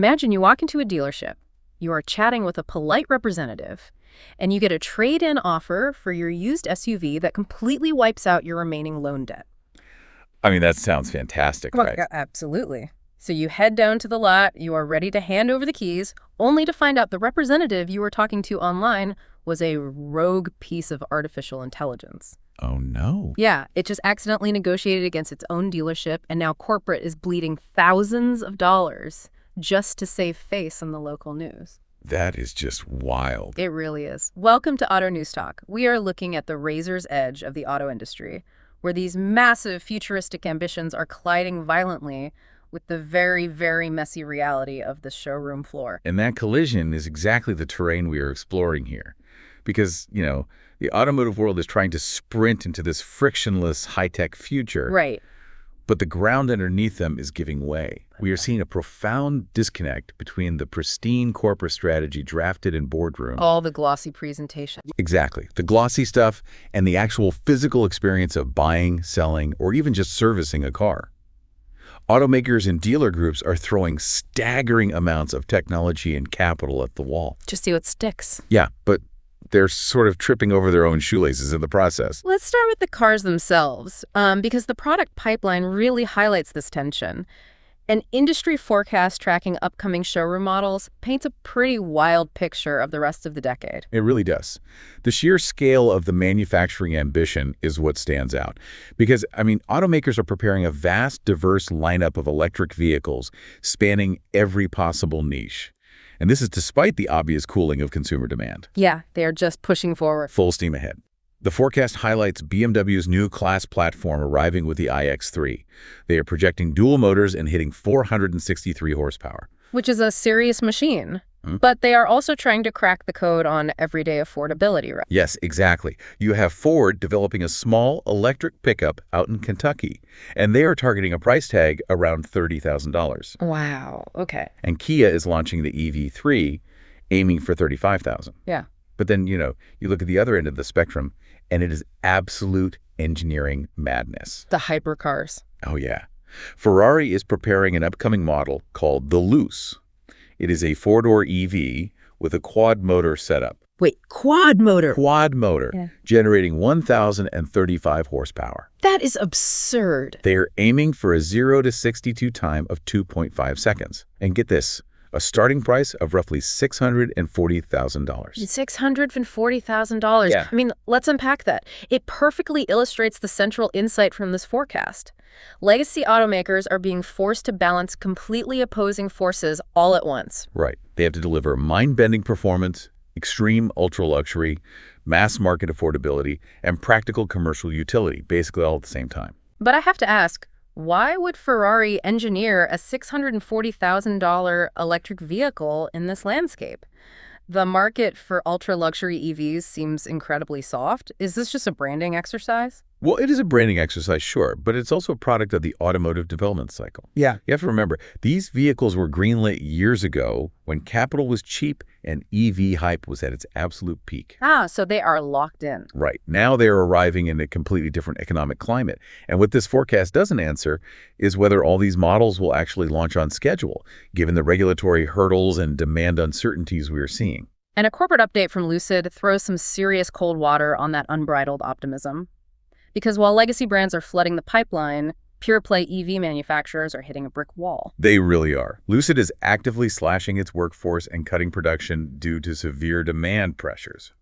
Imagine you walk into a dealership, you are chatting with a polite representative, and you get a trade-in offer for your used SUV that completely wipes out your remaining loan debt. I mean, that sounds fantastic, Well, right? absolutely. So you head down to the lot, you are ready to hand over the keys, only to find out the representative you were talking to online was a rogue piece of artificial intelligence. Oh, no. Yeah, it just accidentally negotiated against its own dealership, and now corporate is bleeding thousands of dollars just to save face in the local news. That is just wild. It really is. Welcome to Auto News Talk. We are looking at the razor's edge of the auto industry, where these massive futuristic ambitions are colliding violently with the very, very messy reality of the showroom floor. And that collision is exactly the terrain we are exploring here. Because, the automotive world is trying to sprint into this frictionless high-tech future. Right. But the ground underneath them is giving way. We are seeing a profound disconnect between the pristine corporate strategy drafted in boardroom. All the glossy presentation. Exactly. The glossy stuff and the actual physical experience of buying, selling, or even just servicing a car. Automakers and dealer groups are throwing staggering amounts of technology and capital at the wall. Just see what sticks. Yeah, but they're sort of tripping over their own shoelaces in the process. Let's start with the cars themselves, because the product pipeline really highlights this tension. An industry forecast tracking upcoming showroom models paints a pretty wild picture of the rest of the decade. It really does. The sheer scale of the manufacturing ambition is what stands out. Because, automakers are preparing a vast, diverse lineup of electric vehicles spanning every possible niche. And this is despite the obvious cooling of consumer demand. Yeah, they are just pushing forward. Full steam ahead. The forecast highlights BMW's new class platform arriving with the iX3. They are projecting dual motors and hitting 463 horsepower. Which is a serious machine. But they are also trying to crack the code on everyday affordability, right? Yes, exactly. You have Ford developing a small electric pickup out in Kentucky, and they are targeting a price tag around $30,000. Wow, okay. And Kia is launching the EV3, aiming for $35,000. Yeah. But then, you look at the other end of the spectrum, and it is absolute engineering madness. The hypercars. Oh, yeah. Ferrari is preparing an upcoming model called the Luce. It is a four-door EV with a quad-motor setup. Wait, quad motor? Quad motor, Yeah. generating 1,035 horsepower. That is absurd. They are aiming for a 0 to 62 time of 2.5 seconds. And get this, a starting price of roughly $640,000. $640,000. Yeah. Let's unpack that. It perfectly illustrates the central insight from this forecast. Legacy automakers are being forced to balance completely opposing forces all at once. Right. They have to deliver mind-bending performance, extreme ultra-luxury, mass-market affordability, and practical commercial utility, basically all at the same time. But I have to ask, why would Ferrari engineer a $640,000 electric vehicle in this landscape? The market for ultra-luxury EVs seems incredibly soft. Is this just a branding exercise? Well, it is a branding exercise, sure, but it's also a product of the automotive development cycle. Yeah. You have to remember, these vehicles were greenlit years ago when capital was cheap and EV hype was at its absolute peak. So they are locked in. Right. Now they're arriving in a completely different economic climate. And what this forecast doesn't answer is whether all these models will actually launch on schedule, given the regulatory hurdles and demand uncertainties we are seeing. And a corporate update from Lucid throws some serious cold water on that unbridled optimism. Because while legacy brands are flooding the pipeline, pure-play EV manufacturers are hitting a brick wall. They really are. Lucid is actively slashing its workforce and cutting production due to severe demand pressures.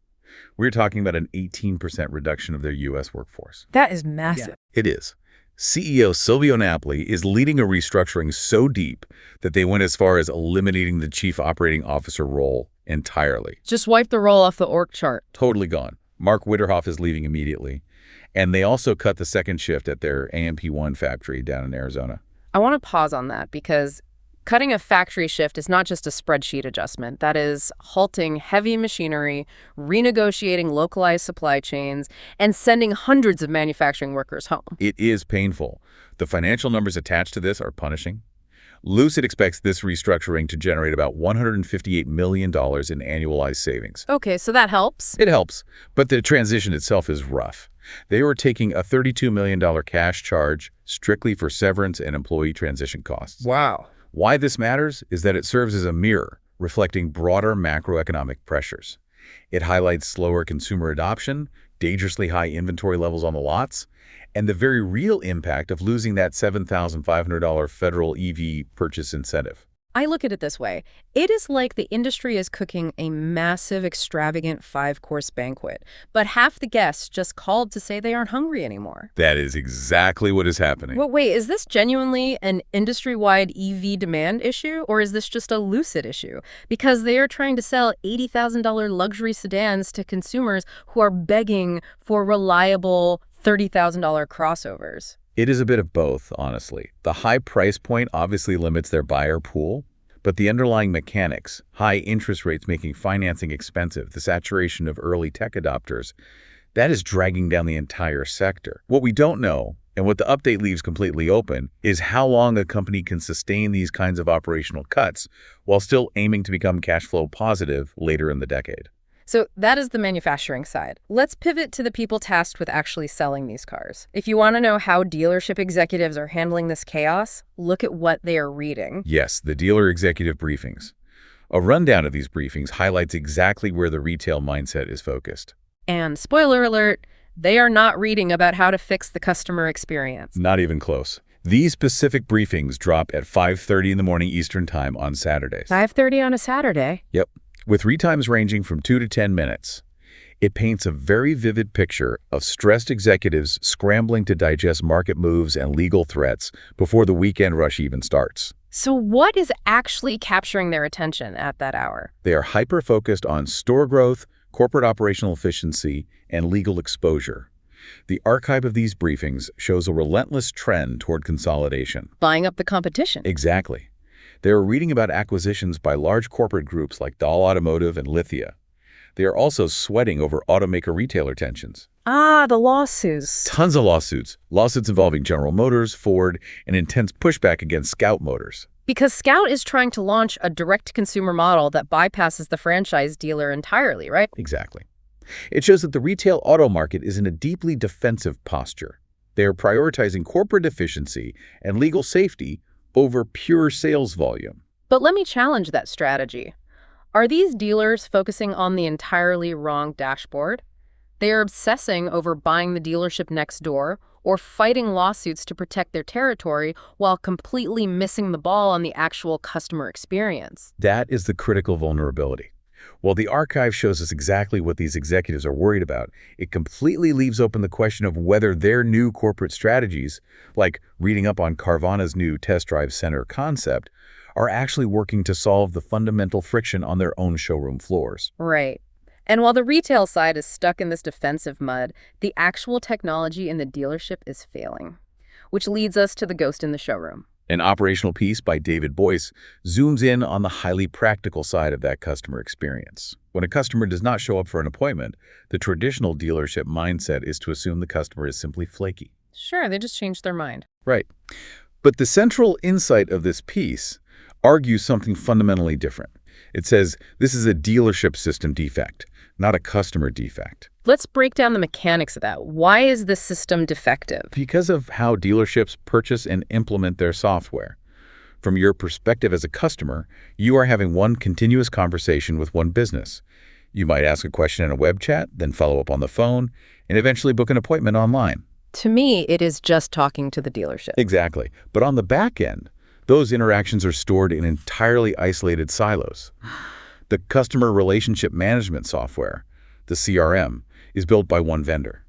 We're talking about an 18% reduction of their U.S. workforce. That is massive. It is. CEO Silvio Napoli is leading a restructuring so deep that they went as far as eliminating the chief operating officer role entirely. Just wipe the roll off the org chart. Totally gone. Mark Witterhoff is leaving immediately. And they also cut the second shift at their AMP1 factory down in Arizona. I want to pause on that because cutting a factory shift is not just a spreadsheet adjustment. That is halting heavy machinery, renegotiating localized supply chains, and sending hundreds of manufacturing workers home. It is painful. The financial numbers attached to this are punishing. Lucid expects this restructuring to generate about $158 million in annualized savings. Okay, so that helps. It helps, but the transition itself is rough. They were taking a $32 million cash charge strictly for severance and employee transition costs. Wow. Why this matters is that it serves as a mirror, reflecting broader macroeconomic pressures. It highlights slower consumer adoption, dangerously high inventory levels on the lots, and the very real impact of losing that $7,500 federal EV purchase incentive. I look at it this way. It is like the industry is cooking a massive, extravagant five-course banquet, but half the guests just called to say they aren't hungry anymore. That is exactly what is happening. Well, wait, is this genuinely an industry-wide EV demand issue, or is this just a Lucid issue? Because they are trying to sell $80,000 luxury sedans to consumers who are begging for reliable $30,000 crossovers. It is a bit of both, honestly. The high price point obviously limits their buyer pool, but the underlying mechanics, high interest rates making financing expensive, the saturation of early tech adopters, that is dragging down the entire sector. What we don't know, and what the update leaves completely open, is how long a company can sustain these kinds of operational cuts while still aiming to become cash flow positive later in the decade. So that is the manufacturing side. Let's pivot to the people tasked with actually selling these cars. If you want to know how dealership executives are handling this chaos, look at what they are reading. Yes, the dealer executive briefings. A rundown of these briefings highlights exactly where the retail mindset is focused. And spoiler alert, they are not reading about how to fix the customer experience. Not even close. These specific briefings drop at 5:30 in the morning Eastern Time on Saturdays. 5:30 on a Saturday? Yep. With read times ranging from 2 to 10 minutes. It paints a very vivid picture of stressed executives scrambling to digest market moves and legal threats before the weekend rush even starts. So what is actually capturing their attention at that hour? They are hyper-focused on store growth, corporate operational efficiency, and legal exposure. The archive of these briefings shows a relentless trend toward consolidation. Buying up the competition. Exactly. They are reading about acquisitions by large corporate groups like Dahl Automotive and Lithia. They are also sweating over automaker retailer tensions. Ah, the lawsuits. Tons of lawsuits. Lawsuits involving General Motors, Ford, and intense pushback against Scout Motors. Because Scout is trying to launch a direct-to-consumer model that bypasses the franchise dealer entirely, right? Exactly. It shows that the retail auto market is in a deeply defensive posture. They are prioritizing corporate efficiency and legal safety over pure sales volume. But let me challenge that strategy. Are these dealers focusing on the entirely wrong dashboard? They are obsessing over buying the dealership next door or fighting lawsuits to protect their territory while completely missing the ball on the actual customer experience. That is the critical vulnerability. While the archive shows us exactly what these executives are worried about, it completely leaves open the question of whether their new corporate strategies, like reading up on Carvana's new test drive center concept, are actually working to solve the fundamental friction on their own showroom floors. Right. And while the retail side is stuck in this defensive mud, the actual technology in the dealership is failing, which leads us to the ghost in the showroom. An operational piece by David Boyce zooms in on the highly practical side of that customer experience. When a customer does not show up for an appointment, the traditional dealership mindset is to assume the customer is simply flaky. Sure, they just changed their mind. Right. But the central insight of this piece argues something fundamentally different. It says this is a dealership system defect, not a customer defect. Let's break down the mechanics of that. Why is this system defective? Because of how dealerships purchase and implement their software. From your perspective as a customer, you are having one continuous conversation with one business. You might ask a question in a web chat, then follow up on the phone, and eventually book an appointment online. To me, it is just talking to the dealership. Exactly. But on the back end, those interactions are stored in entirely isolated silos. The customer relationship management software, the CRM, is built by one vendor.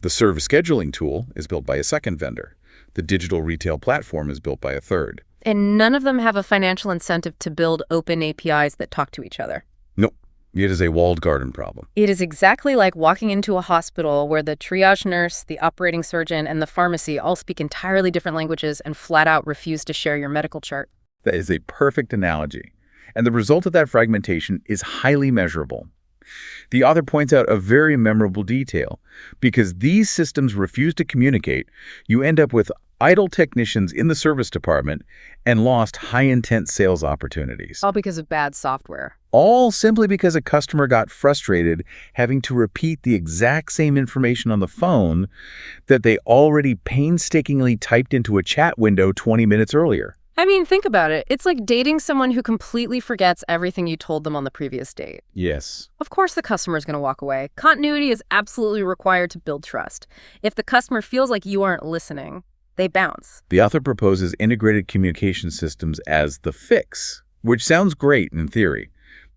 The service scheduling tool is built by a second vendor. The digital retail platform is built by a third. And none of them have a financial incentive to build open APIs that talk to each other. Nope. It is a walled garden problem. It is exactly like walking into a hospital where the triage nurse, the operating surgeon, and the pharmacy all speak entirely different languages and flat out refuse to share your medical chart. That is a perfect analogy. And the result of that fragmentation is highly measurable. The author points out a very memorable detail. Because these systems refuse to communicate, you end up with idle technicians in the service department and lost high-intent sales opportunities. All because of bad software. All simply because a customer got frustrated having to repeat the exact same information on the phone that they already painstakingly typed into a chat window 20 minutes earlier. I mean, think about it. It's like dating someone who completely forgets everything you told them on the previous date. Yes. Of course the customer is going to walk away. Continuity is absolutely required to build trust. If the customer feels like you aren't listening, they bounce. The author proposes integrated communication systems as the fix, which sounds great in theory.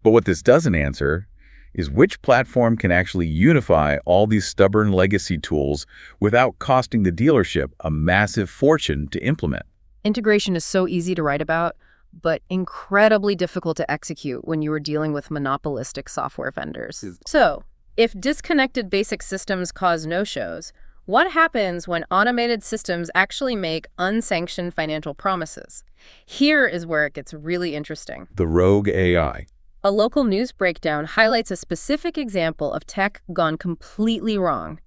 But what this doesn't answer is which platform can actually unify all these stubborn legacy tools without costing the dealership a massive fortune to implement. Integration is so easy to write about, but incredibly difficult to execute when you are dealing with monopolistic software vendors. So, if disconnected basic systems cause no-shows, what happens when automated systems actually make unsanctioned financial promises? Here is where it gets really interesting. The rogue AI. A local news breakdown highlights a specific example of tech gone completely wrong.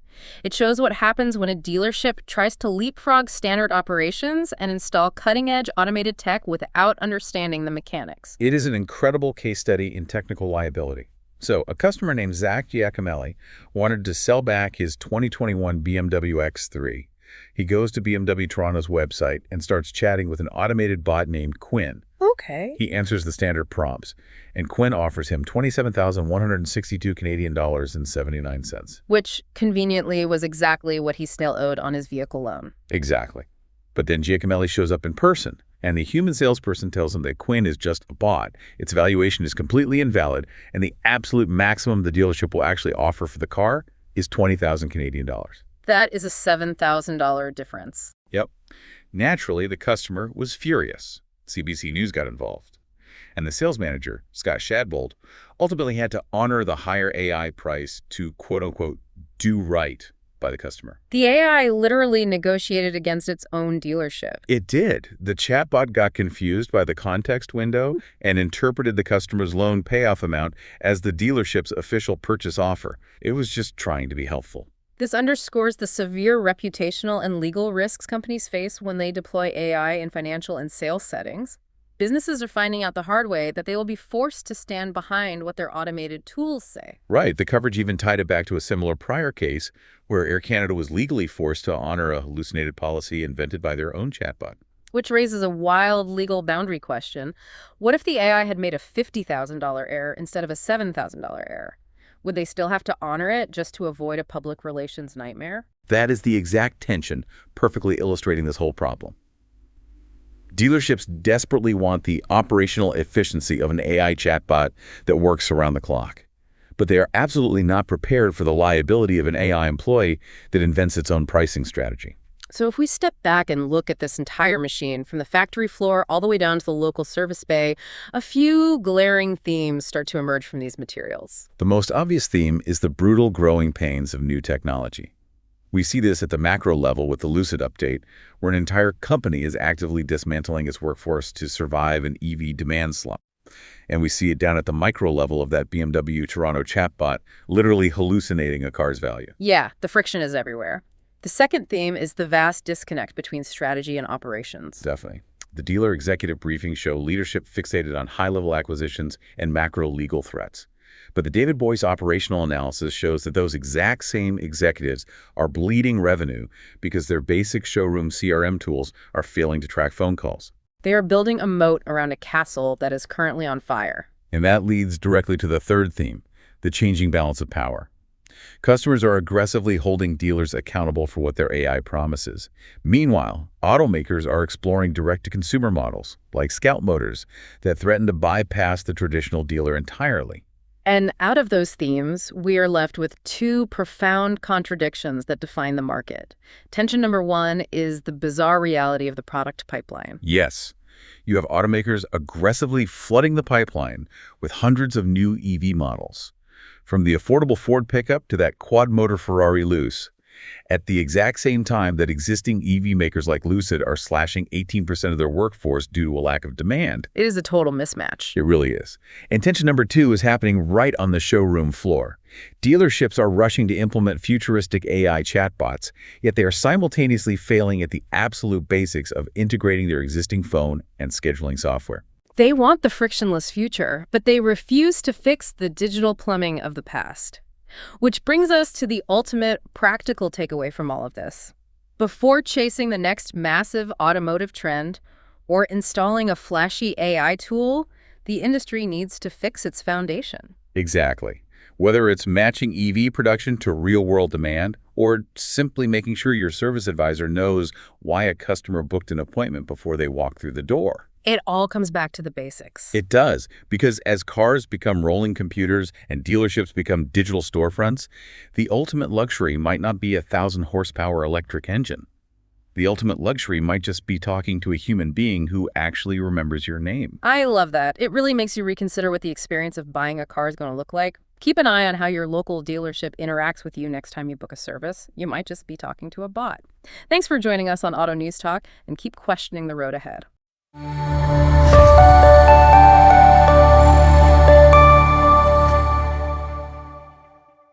It shows what happens when a dealership tries to leapfrog standard operations and install cutting-edge automated tech without understanding the mechanics. It is an incredible case study in technical liability. So, a customer named Zach Giacomelli wanted to sell back his 2021 BMW X3. He goes to BMW Toronto's website and starts chatting with an automated bot named Quinn. Okay. He answers the standard prompts, and Quinn offers him 27,162 Canadian dollars and 79 cents. Which, conveniently, was exactly what he still owed on his vehicle loan. Exactly. But then Giacomelli shows up in person, and the human salesperson tells him that Quinn is just a bot. Its valuation is completely invalid, and the absolute maximum the dealership will actually offer for the car is 20,000 Canadian dollars. That is a $7,000 difference. Yep. Naturally, the customer was furious. CBC News got involved. And the sales manager, Scott Shadbolt, ultimately had to honor the higher AI price to, quote-unquote, do right by the customer. The AI literally negotiated against its own dealership. It did. The chatbot got confused by the context window and interpreted the customer's loan payoff amount as the dealership's official purchase offer. It was just trying to be helpful. This underscores the severe reputational and legal risks companies face when they deploy AI in financial and sales settings. Businesses are finding out the hard way that they will be forced to stand behind what their automated tools say. Right. The coverage even tied it back to a similar prior case where Air Canada was legally forced to honor a hallucinated policy invented by their own chatbot. Which raises a wild legal boundary question. What if the AI had made a $50,000 error instead of a $7,000 error? Would they still have to honor it just to avoid a public relations nightmare? That is the exact tension perfectly illustrating this whole problem. Dealerships desperately want the operational efficiency of an AI chatbot that works around the clock. But they are absolutely not prepared for the liability of an AI employee that invents its own pricing strategy. So if we step back and look at this entire machine, from the factory floor all the way down to the local service bay, a few glaring themes start to emerge from these materials. The most obvious theme is the brutal growing pains of new technology. We see this at the macro level with the Lucid update, where an entire company is actively dismantling its workforce to survive an EV demand slump. And we see it down at the micro level of that BMW Toronto chatbot, literally hallucinating a car's value. Yeah, the friction is everywhere. The second theme is the vast disconnect between strategy and operations. Definitely. The dealer executive briefings show leadership fixated on high-level acquisitions and macro legal threats. But the David Boyce operational analysis shows that those exact same executives are bleeding revenue because their basic showroom CRM tools are failing to track phone calls. They are building a moat around a castle that is currently on fire. And that leads directly to the third theme, the changing balance of power. Customers are aggressively holding dealers accountable for what their AI promises. Meanwhile, automakers are exploring direct-to-consumer models, like Scout Motors, that threaten to bypass the traditional dealer entirely. And out of those themes, we are left with two profound contradictions that define the market. Tension number one is the bizarre reality of the product pipeline. Yes, you have automakers aggressively flooding the pipeline with hundreds of new EV models. From the affordable Ford pickup to that quad-motor Ferrari Luce, at the exact same time that existing EV makers like Lucid are slashing 18% of their workforce due to a lack of demand. It is a total mismatch. It really is. And tension number two is happening right on the showroom floor. Dealerships are rushing to implement futuristic AI chatbots, yet they are simultaneously failing at the absolute basics of integrating their existing phone and scheduling software. They want the frictionless future, but they refuse to fix the digital plumbing of the past. Which brings us to the ultimate practical takeaway from all of this. Before chasing the next massive automotive trend, or installing a flashy AI tool, the industry needs to fix its foundation. Exactly. Whether it's matching EV production to real-world demand or simply making sure your service advisor knows why a customer booked an appointment before they walk through the door. It all comes back to the basics. It does, because as cars become rolling computers and dealerships become digital storefronts, the ultimate luxury might not be a 1,000-horsepower electric engine. The ultimate luxury might just be talking to a human being who actually remembers your name. I love that. It really makes you reconsider what the experience of buying a car is going to look like. Keep an eye on how your local dealership interacts with you next time you book a service. You might just be talking to a bot. Thanks for joining us on Auto News Talk, and keep questioning the road ahead.